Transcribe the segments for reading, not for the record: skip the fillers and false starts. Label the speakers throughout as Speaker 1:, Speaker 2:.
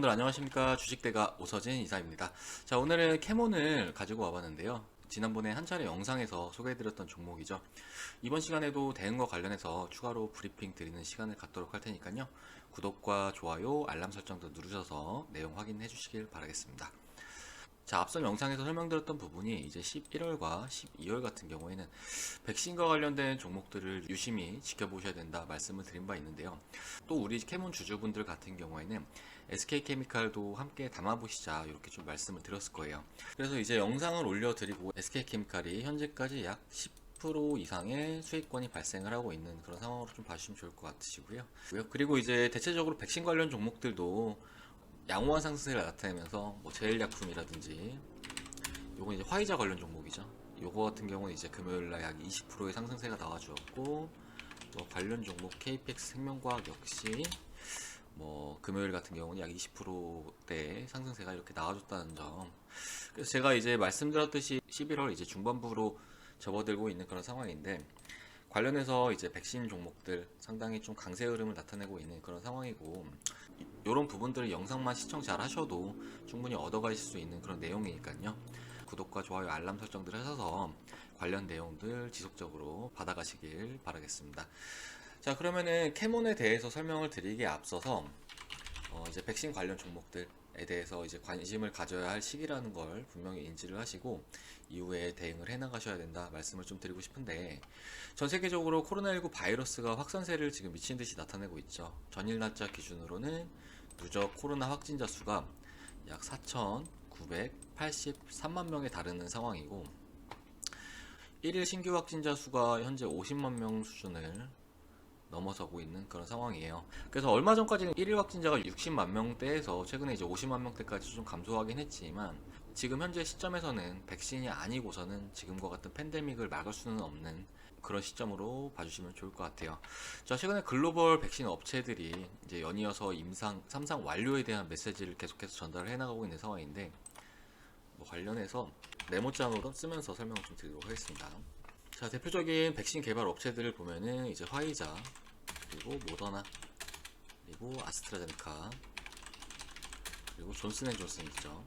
Speaker 1: 여러분들 안녕하십니까. 주식대가 오서진 이사입니다. 자, 오늘은 캐몬을 가지고 와봤는데요. 지난번에 한 차례 영상에서 소개해드렸던 종목이죠. 이번 시간에도 대응과 관련해서 추가로 브리핑 드리는 시간을 갖도록 할 테니까요. 구독과 좋아요, 알람 설정도 누르셔서 내용 확인해 주시길 바라겠습니다. 자, 앞선 영상에서 설명드렸던 부분이 이제 11월과 12월 같은 경우에는 백신과 관련된 종목들을 유심히 지켜보셔야 된다 말씀을 드린 바 있는데요. 또 우리 캐몬 주주분들 같은 경우에는 SK케미칼도 함께 담아보시자 이렇게 좀 말씀을 드렸을 거예요. 그래서 이제 영상을 올려드리고 SK케미칼이 현재까지 약 10% 이상의 수익권이 발생을 하고 있는 그런 상황으로 좀 봐주시면 좋을 것 같으시고요. 그리고 이제 대체적으로 백신 관련 종목들도 양호한 상승세를 나타내면서 뭐 제일약품이라든지 요건 이제 화이자 관련 종목이죠. 요거 같은 경우는 이제 금요일날 약 20%의 상승세가 나와주었고, 또 관련 종목 KPX 생명과학 역시 뭐 금요일 같은 경우는 약 20%대의 상승세가 이렇게 나와줬다는 점. 그래서 제가 이제 말씀드렸듯이 11월 이제 중반부로 접어들고 있는 그런 상황인데, 관련해서 이제 백신 종목들 상당히 좀 강세 흐름을 나타내고 있는 그런 상황이고, 이런 부분들을 영상만 시청 잘 하셔도 충분히 얻어가실 수 있는 그런 내용이니까요. 구독과 좋아요, 알람 설정들 하셔서 관련 내용들 지속적으로 받아가시길 바라겠습니다. 자, 그러면은 캐몬에 대해서 설명을 드리기에 앞서서 이제 백신 관련 종목들에 대해서 이제 관심을 가져야 할 시기라는 걸 분명히 인지를 하시고 이후에 대응을 해나가셔야 된다 말씀을 좀 드리고 싶은데, 전 세계적으로 코로나19 바이러스가 확산세를 지금 미친 듯이 나타내고 있죠. 전일 날짜 기준으로는 누적 코로나 확진자 수가 약 4,983만 명에 달하는 상황이고, 1일 신규 확진자 수가 현재 50만 명 수준을 넘어서고 있는 그런 상황이에요. 그래서 얼마 전까지는 1일 확진자가 60만 명대에서 최근에 이제 50만 명대까지 좀 감소하긴 했지만, 지금 현재 시점에서는 백신이 아니고서는 지금과 같은 팬데믹을 막을 수는 없는 그런 시점으로 봐주시면 좋을 것 같아요. 자, 최근에 글로벌 백신 업체들이 이제 연이어서 임상 3상 완료에 대한 메시지를 계속해서 전달을 해나가고 있는 상황인데, 뭐 관련해서 메모장으로 쓰면서 설명을 좀 드리도록 하겠습니다. 자, 대표적인 백신 개발 업체들을 보면은 이제 화이자, 그리고 모더나, 그리고 아스트라제네카, 그리고 존슨앤존슨 있죠.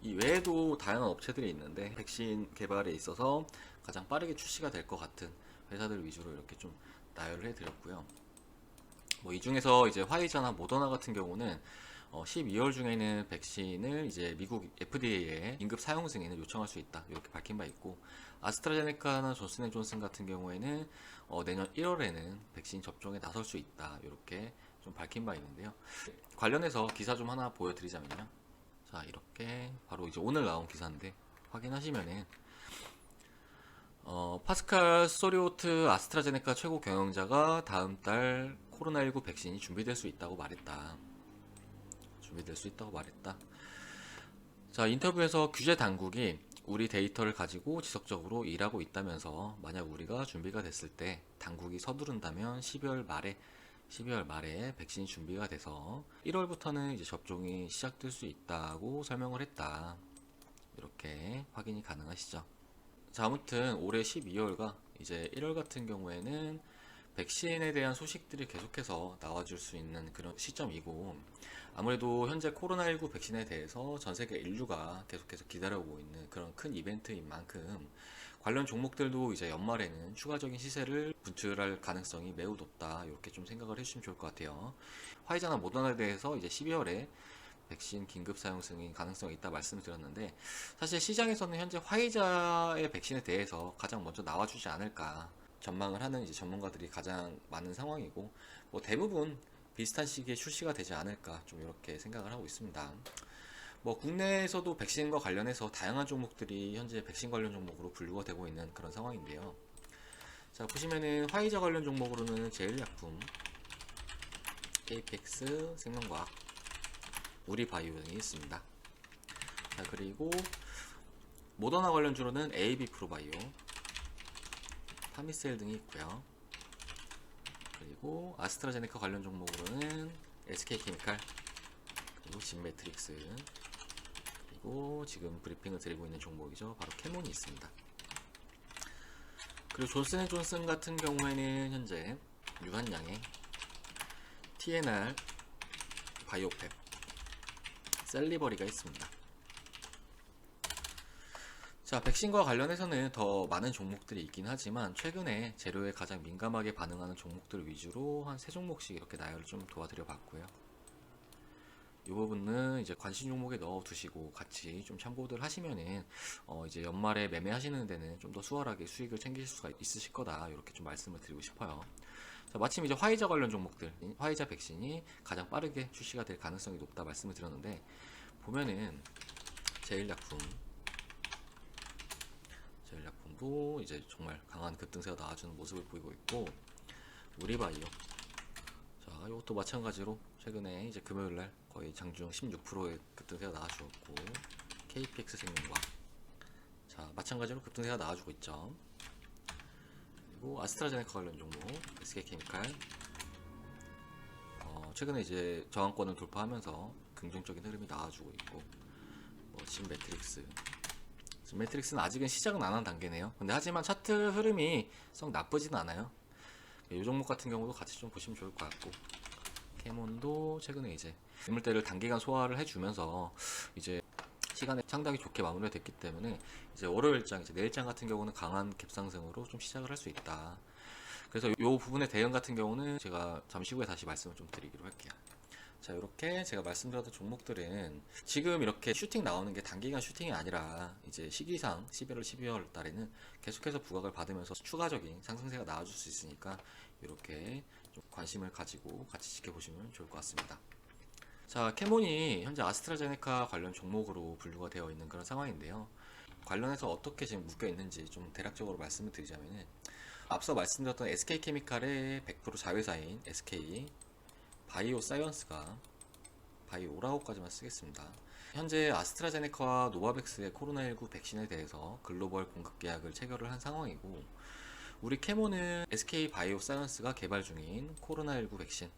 Speaker 1: 이 외에도 다양한 업체들이 있는데, 백신 개발에 있어서 가장 빠르게 출시가 될 것 같은 회사들 위주로 이렇게 좀 나열을 해드렸고요. 뭐 이 중에서 이제 화이자나 모더나 같은 경우는 12월 중에는 백신을 이제 미국 FDA에 긴급 사용 승인을 요청할 수 있다 이렇게 밝힌 바 있고, 아스트라제네카나 존슨앤존슨 같은 경우에는 내년 1월에는 백신 접종에 나설 수 있다 이렇게 좀 밝힌 바 있는데요. 관련해서 기사 좀 하나 보여드리자면요. 자, 이렇게 바로 이제 오늘 나온 기사인데 확인하시면은 파스칼 소리오트 아스트라제네카 최고 경영자가 다음 달 코로나19 백신이 준비될 수 있다고 말했다. 자, 인터뷰에서 규제 당국이 우리 데이터를 가지고 지속적으로 일하고 있다면서, 만약 우리가 준비가 됐을 때 당국이 서두른다면 12월 말에 백신이 준비가 돼서 1월부터는 이제 접종이 시작될 수 있다고 설명을 했다. 이렇게 확인이 가능하시죠. 자, 아무튼 올해 12월과 이제 1월 같은 경우에는 백신에 대한 소식들이 계속해서 나와줄 수 있는 그런 시점이고, 아무래도 현재 코로나19 백신에 대해서 전 세계 인류가 계속해서 기다려오고 있는 그런 큰 이벤트인 만큼 관련 종목들도 이제 연말에는 추가적인 시세를 분출할 가능성이 매우 높다 이렇게 좀 생각을 해주시면 좋을 것 같아요. 화이자나 모더나에 대해서 이제 12월에 백신 긴급 사용 승인 가능성이 있다 말씀을 드렸는데, 사실 시장에서는 현재 화이자의 백신에 대해서 가장 먼저 나와주지 않을까 전망을 하는 이제 전문가들이 가장 많은 상황이고, 뭐 대부분 비슷한 시기에 출시가 되지 않을까 좀 이렇게 생각을 하고 있습니다. 뭐 국내에서도 백신과 관련해서 다양한 종목들이 현재 백신 관련 종목으로 분류가 되고 있는 그런 상황인데요. 자, 보시면은 화이자 관련 종목으로는 제일약품, KPX 생명과학, 우리바이오 등이 있습니다. 자, 그리고 모더나 관련주로는 AB프로바이오, 파미셀 등이 있고요. 그리고 아스트라제네카 관련 종목으로는 SK케미칼, 그리고 진매트릭스, 그리고 지금 브리핑을 드리고 있는 종목이죠. 바로 캐몬이 있습니다. 그리고 존슨앤존슨 같은 경우에는 현재 유한양의 TNR 바이오팩, 셀리버리가 있습니다. 자, 백신과 관련해서는 더 많은 종목들이 있긴 하지만 최근에 재료에 가장 민감하게 반응하는 종목들 위주로 한 3종목씩 이렇게 나열을 좀 도와드려 봤고요. 이 부분은 이제 관심 종목에 넣어 두시고 같이 좀 참고들 하시면은 이제 연말에 매매하시는 데는 좀 더 수월하게 수익을 챙기실 수가 있으실 거다, 이렇게 좀 말씀을 드리고 싶어요. 자, 마침 이제 화이자 관련 종목들, 화이자 백신이 가장 빠르게 출시가 될 가능성이 높다 말씀을 드렸는데, 보면은 제일약품도 이제 정말 강한 급등세가 나와주는 모습을 보이고 있고, 우리바이오, 자, 이것도 마찬가지로 최근에 이제 금요일날 거의 장중 16%의 급등세가 나와주었고, KPX 생명과, 자, 마찬가지로 급등세가 나와주고 있죠. 그리고 아스트라제네카 관련 종목 SK케미칼, 최근에 이제 저항권을 돌파하면서 긍정적인 흐름이 나와주고 있고, 진매트릭스는 아직은 시작은 안 한 단계네요. 근데 하지만 차트 흐름이 썩 나쁘진 않아요. 이 종목 같은 경우도 같이 좀 보시면 좋을 것 같고, 캐몬도 최근에 이제 매물대를 단기간 소화를 해주면서 이제 시간에 상당히 좋게 마무리가 됐기 때문에 이제 월요일장, 이제 내일장 같은 경우는 강한 갭상승으로 좀 시작을 할 수 있다. 그래서 이 부분의 대응 같은 경우는 제가 잠시 후에 다시 말씀을 좀 드리기로 할게요. 자, 이렇게 제가 말씀드렸던 종목들은 지금 이렇게 슈팅 나오는 게 단기간 슈팅이 아니라 이제 시기상 11월, 12월 달에는 계속해서 부각을 받으면서 추가적인 상승세가 나와줄 수 있으니까 이렇게 좀 관심을 가지고 같이 지켜보시면 좋을 것 같습니다. 자, 캐몬이 현재 아스트라제네카 관련 종목으로 분류가 되어 있는 그런 상황인데요. 관련해서 어떻게 지금 묶여 있는지 좀 대략적으로 말씀을 드리자면은, 앞서 말씀드렸던 SK케미칼의 100% 자회사인 SK 바이오사이언스가, 바이오라고까지만 쓰겠습니다. 현재 아스트라제네카와 노바백스의 코로나19 백신에 대해서 글로벌 공급 계약을 체결을 한 상황이고, 우리 캐몬은 SK 바이오사이언스가 개발 중인 코로나19 백신,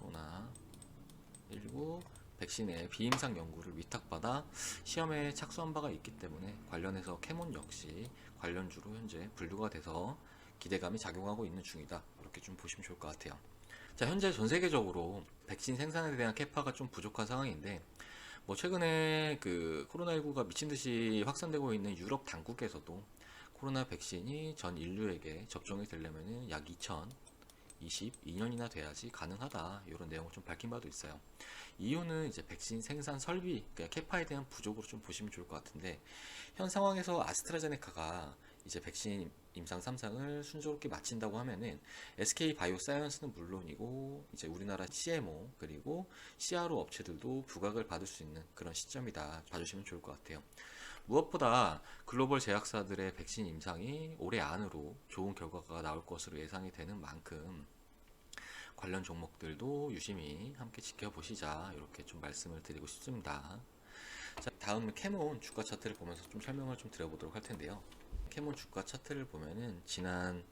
Speaker 1: 코로나19 백신의 비임상 연구를 위탁받아 시험에 착수한 바가 있기 때문에 관련해서 캐몬 역시 관련주로 현재 분류가 돼서 기대감이 작용하고 있는 중이다, 이렇게 좀 보시면 좋을 것 같아요. 자, 현재 전 세계적으로 백신 생산에 대한 캐파가 좀 부족한 상황인데, 최근에 그 코로나19가 미친 듯이 확산되고 있는 유럽 당국에서도 코로나 백신이 전 인류에게 접종이 되려면 약 2022년이나 돼야지 가능하다, 이런 내용을 좀 밝힌 바도 있어요. 이유는 이제 백신 생산 설비, 그러니까 캐파에 대한 부족으로 좀 보시면 좋을 것 같은데, 현 상황에서 아스트라제네카가 이제 백신 임상 3상을 순조롭게 마친다고 하면은 SK 바이오사이언스는 물론이고 이제 우리나라 CMO 그리고 CRO 업체들도 부각을 받을 수 있는 그런 시점이다 봐주시면 좋을 것 같아요. 무엇보다 글로벌 제약사들의 백신 임상이 올해 안으로 좋은 결과가 나올 것으로 예상이 되는 만큼 관련 종목들도 유심히 함께 지켜보시자, 이렇게 좀 말씀을 드리고 싶습니다. 자, 다음 캐몬 주가 차트를 보면서 좀 설명을 좀 드려보도록 할 텐데요. 캐몬 주가 차트를 보면은 지난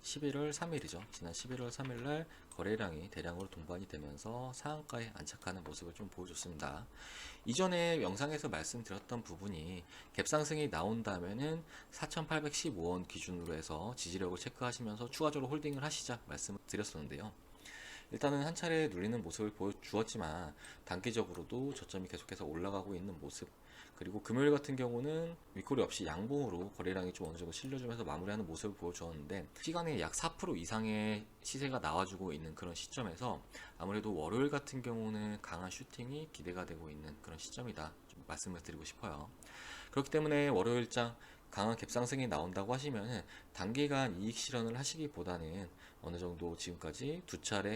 Speaker 1: 11월 3일이죠. 지난 11월 3일날 거래량이 대량으로 동반이 되면서 상한가에 안착하는 모습을 좀 보여줬습니다. 이전에 영상에서 말씀드렸던 부분이 갭상승이 나온다면은 4,815원 기준으로 해서 지지력을 체크하시면서 추가적으로 홀딩을 하시자 말씀을 드렸었는데요. 일단은 한 차례 눌리는 모습을 보여주었지만 단기적으로도 저점이 계속해서 올라가고 있는 모습, 그리고 금요일 같은 경우는 윗꼬리 없이 양봉으로 거래량이 좀 어느 정도 실려주면서 마무리하는 모습을 보여주었는데, 시간에 약 4% 이상의 시세가 나와주고 있는 그런 시점에서 아무래도 월요일 같은 경우는 강한 슈팅이 기대가 되고 있는 그런 시점이다, 좀 말씀을 드리고 싶어요. 그렇기 때문에 월요일장 강한 갭상승이 나온다고 하시면 단기간 이익 실현을 하시기보다는 어느 정도 지금까지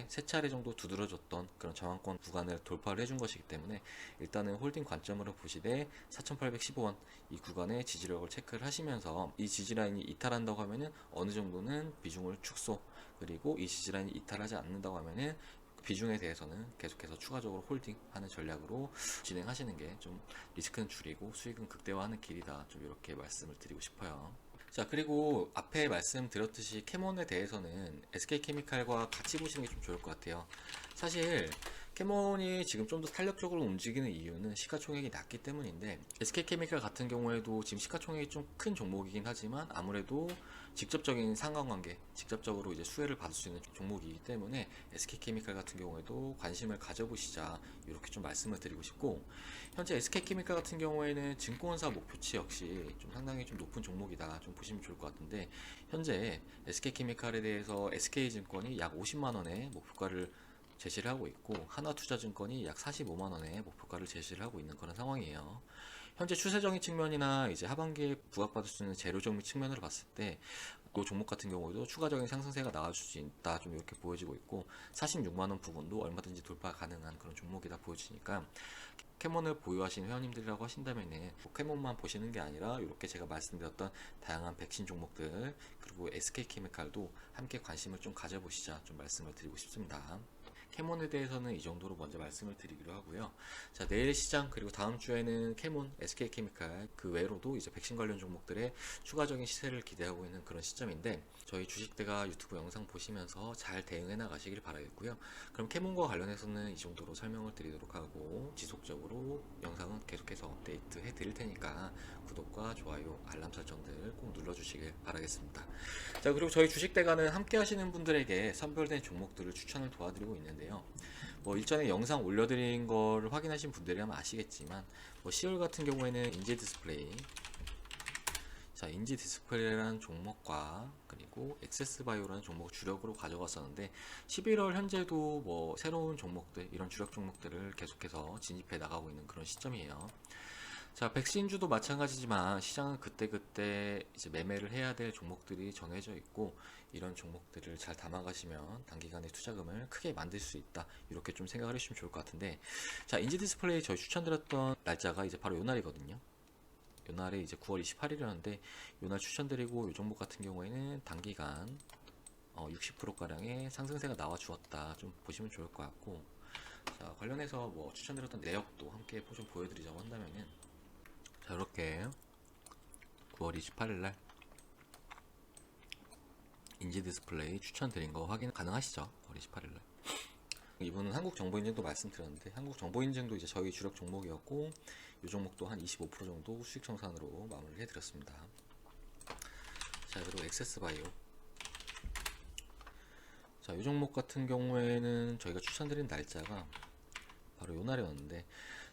Speaker 1: 세 차례 정도 두드러졌던 그런 저항권 구간을 돌파를 해준 것이기 때문에 일단은 홀딩 관점으로 보시되 4,815원 이 구간의 지지력을 체크를 하시면서 이 지지라인이 이탈한다고 하면은 어느 정도는 비중을 축소, 그리고 이 지지라인이 이탈하지 않는다고 하면은 비중에 대해서는 계속해서 추가적으로 홀딩하는 전략으로 진행하시는 게 좀 리스크는 줄이고 수익은 극대화하는 길이다, 좀 이렇게 말씀을 드리고 싶어요. 자, 그리고 앞에 말씀드렸듯이 캐몬에 대해서는 SK케미칼과 같이 보시는 게 좀 좋을 것 같아요. 사실 캐몬이 지금 좀 더 탄력적으로 움직이는 이유는 시가총액이 낮기 때문인데, SK케미칼 같은 경우에도 지금 시가총액이 좀 큰 종목이긴 하지만 아무래도 직접적인 상관관계, 직접적으로 이제 수혜를 받을 수 있는 종목이기 때문에 SK케미칼 같은 경우에도 관심을 가져보시자 이렇게 좀 말씀을 드리고 싶고, 현재 SK케미칼 같은 경우에는 증권사 목표치 역시 좀 상당히 좀 높은 종목이다 좀 보시면 좋을 것 같은데, 현재 SK케미칼에 대해서 SK증권이 약 50만 원의 목표가를 제시를 하고 있고, 하나투자증권이 약 45만 원의 목표가를 제시를 하고 있는 그런 상황이에요. 현재 추세적인 측면이나 이제 하반기에 부각받을 수 있는 재료적인 측면으로 봤을 때, 이 종목 같은 경우도 추가적인 상승세가 나올 수 있다 좀 이렇게 보여지고 있고, 46만 원 부분도 얼마든지 돌파 가능한 그런 종목이다 보여지니까, 캐몬을 보유하시는 회원님들이라고 하신다면은 캐몬만 보시는 게 아니라 이렇게 제가 말씀드렸던 다양한 백신 종목들, 그리고 SK케미칼도 함께 관심을 좀 가져보시자 좀 말씀을 드리고 싶습니다. 캐몬에 대해서는 이 정도로 먼저 말씀을 드리기로 하고요. 자, 내일 시장 그리고 다음 주에는 캐몬, SK케미칼 그 외로도 이제 백신 관련 종목들의 추가적인 시세를 기대하고 있는 그런 시점인데, 저희 주식대가 유튜브 영상 보시면서 잘 대응해 나가시길 바라겠고요. 그럼 캐몬과 관련해서는 이 정도로 설명을 드리도록 하고, 지속적으로 영상은 계속해서 업데이트 해 드릴 테니까 구독과 좋아요, 알람 설정들 꼭 눌러주시길 바라겠습니다. 자, 그리고 저희 주식대가는 함께 하시는 분들에게 선별된 종목들을 추천을 도와드리고 있는데요. 뭐 일전에 영상 올려드린 거를 확인하신 분들이라면 아시겠지만, 뭐 10월 같은 경우에는 인지 디스플레이, 자, 인지 디스플레이라는 종목과 그리고 액세스바이오라는 종목을 주력으로 가져갔었는데, 11월 현재도 뭐 새로운 종목들, 이런 주력 종목들을 계속해서 진입해 나가고 있는 그런 시점이에요. 자, 백신주도 마찬가지지만 시장은 그때그때 이제 매매를 해야 될 종목들이 정해져 있고, 이런 종목들을 잘 담아가시면 단기간에 투자금을 크게 만들 수 있다 이렇게 좀 생각을 해주시면 좋을 것 같은데, 자, 인지 디스플레이 저희 추천드렸던 날짜가 이제 바로 요 날이거든요. 요 날이 이제 9월 28일이었는데, 요 날 추천드리고 요 종목 같은 경우에는 단기간 60%가량의 상승세가 나와 주었다 좀 보시면 좋을 것 같고, 자, 관련해서 뭐 추천드렸던 내역도 함께 좀 보여드리자고 한다면은, 자, 이렇게 9월 28일날 인지 디스플레이 추천드린 거 확인 가능하시죠? 9월 28일날. 이분은 한국정보인증도 말씀드렸는데, 한국정보인증도 이제 저희 주력 종목이었고, 이 종목도 한 25% 정도 수익 청산으로 마무리를 해드렸습니다. 자, 그리고 액세스바이오. 자, 이 종목 같은 경우에는 저희가 추천드린 날짜가 바로 요 날이었는데,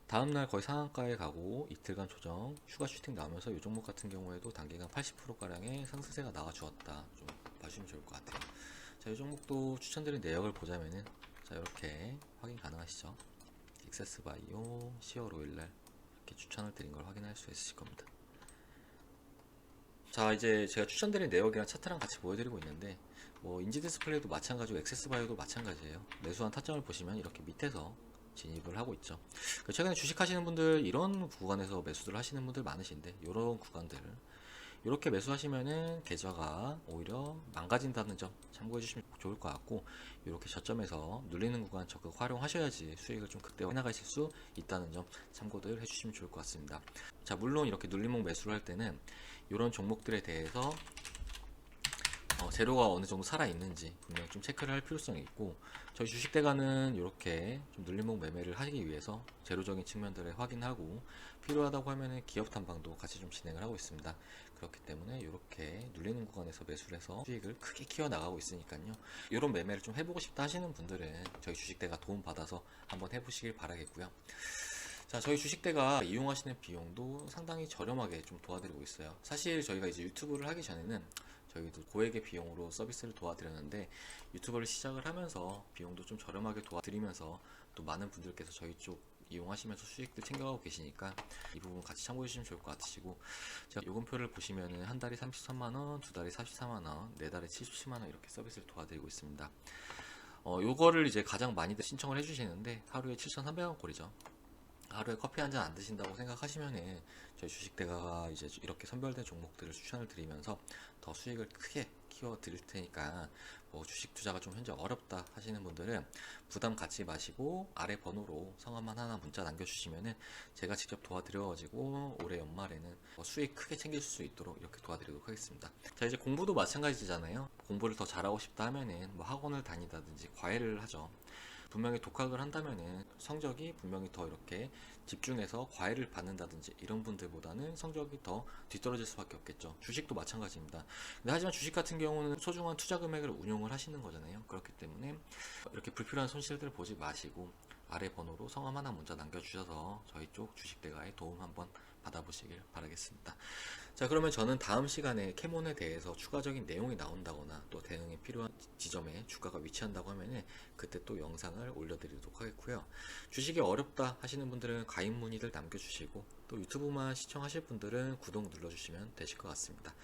Speaker 1: 다음날 거의 상한가에 가고 이틀간 조정 추가 슈팅 나오면서 이 종목 같은 경우에도 단기간 80%가량의 상승세가 나와 주었다 좀 봐주시면 좋을 것 같아요. 자, 이 종목도 추천드린 내역을 보자면은, 자, 이렇게 확인 가능하시죠? 액세스바이오 10월 5일날 이렇게 추천을 드린 걸 확인할 수 있으실 겁니다. 자, 이제 제가 추천드린 내역이랑 차트랑 같이 보여드리고 있는데, 뭐 인지 디스플레이도 마찬가지고 액세스바이오도 마찬가지예요. 매수한 타점을 보시면 이렇게 밑에서 진입을 하고 있죠. 최근에 주식하시는 분들 이런 구간에서 매수를 하시는 분들 많으신데, 이런 구간들을 이렇게 매수하시면은 계좌가 오히려 망가진다는 점 참고해 주시면 좋을 것 같고, 이렇게 저점에서 눌리는 구간 적극 활용하셔야지 수익을 좀 극대화해 나가실 수 있다는 점 참고들 해주시면 좋을 것 같습니다. 자, 물론 이렇게 눌림목 매수를 할 때는 이런 종목들에 대해서 재료가 어느 정도 살아 있는지 분명 좀 체크를 할 필요성이 있고, 저희 주식대가는 이렇게 좀 눌림목 매매를 하기 위해서 재료적인 측면들을 확인하고, 필요하다고 하면은 기업 탐방도 같이 좀 진행을 하고 있습니다. 그렇기 때문에 이렇게 눌리는 구간에서 매수를 해서 수익을 크게 키워 나가고 있으니까요. 이런 매매를 좀 해보고 싶다 하시는 분들은 저희 주식대가 도움 받아서 한번 해보시길 바라겠고요. 자, 저희 주식대가 이용하시는 비용도 상당히 저렴하게 좀 도와드리고 있어요. 사실 저희가 이제 유튜브를 하기 전에는 저희도 고액의 비용으로 서비스를 도와드렸는데, 유튜브를 시작을 하면서 비용도 좀 저렴하게 도와드리면서 또 많은 분들께서 저희 쪽 이용하시면서 수익들 챙겨가고 계시니까 이 부분 같이 참고해 주시면 좋을 것 같으시고, 제가 요금표를 보시면은 한 달에 33만원, 두 달에 44만원, 네 달에 77만원 이렇게 서비스를 도와드리고 있습니다. 요거를 이제 가장 많이들 신청을 해주시는데, 하루에 7,300원 꼴이죠. 하루에 커피 한 잔 안 드신다고 생각하시면은 저희 주식대가가 이제 이렇게 선별된 종목들을 추천을 드리면서 더 수익을 크게 키워 드릴 테니까, 뭐 주식 투자가 좀 현재 어렵다 하시는 분들은 부담 갖지 마시고 아래 번호로 성함만 하나 문자 남겨주시면은 제가 직접 도와드려가지고 올해 연말에는 수익 크게 챙길 수 있도록 이렇게 도와드리도록 하겠습니다. 자, 이제 공부도 마찬가지잖아요. 공부를 더 잘하고 싶다 하면은 뭐 학원을 다니다든지 과외를 하죠. 분명히 독학을 한다면은 성적이 분명히 더 이렇게 집중해서 과외를 받는다든지 이런 분들보다는 성적이 더 뒤떨어질 수밖에 없겠죠. 주식도 마찬가지입니다. 근데 하지만 주식 같은 경우는 소중한 투자 금액을 운용을 하시는 거잖아요. 그렇기 때문에 이렇게 불필요한 손실들을 보지 마시고 아래 번호로 성함 하나 문자 남겨주셔서 저희 쪽 주식대가에 도움 한번 받아보시길 바라겠습니다. 자, 그러면 저는 다음 시간에 캐몬에 대해서 추가적인 내용이 나온다거나 또 대응에 필요한 지점에 주가가 위치한다고 하면은 그때 또 영상을 올려드리도록 하겠고요. 주식이 어렵다 하시는 분들은 가입 문의를 남겨주시고 또 유튜브만 시청하실 분들은 구독 눌러주시면 되실 것 같습니다.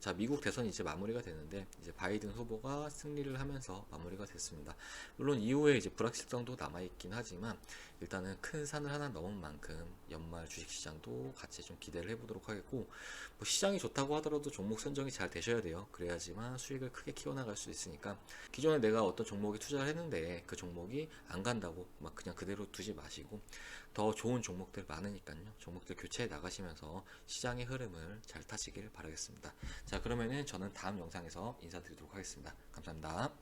Speaker 1: 자, 미국 대선이 이제 마무리가 되는데 이제 바이든 후보가 승리를 하면서 마무리가 됐습니다. 물론 이후에 이제 불확실성도 남아있긴 하지만 일단은 큰 산을 하나 넘은 만큼 연말 주식시장도 같이 좀 기대를 해보도록 하겠고, 뭐 시장이 좋다고 하더라도 종목 선정이 잘 되셔야 돼요. 그래야지만 수익을 크게 키워나갈 수 있으니까 기존에 내가 어떤 종목에 투자를 했는데 그 종목이 안 간다고 막 그냥 그대로 두지 마시고 더 좋은 종목들 많으니까요. 종목들 교체해 나가시면서 시장의 흐름을 잘 타시길 바라겠습니다. 자, 그러면은 저는 다음 영상에서 인사드리도록 하겠습니다. 감사합니다.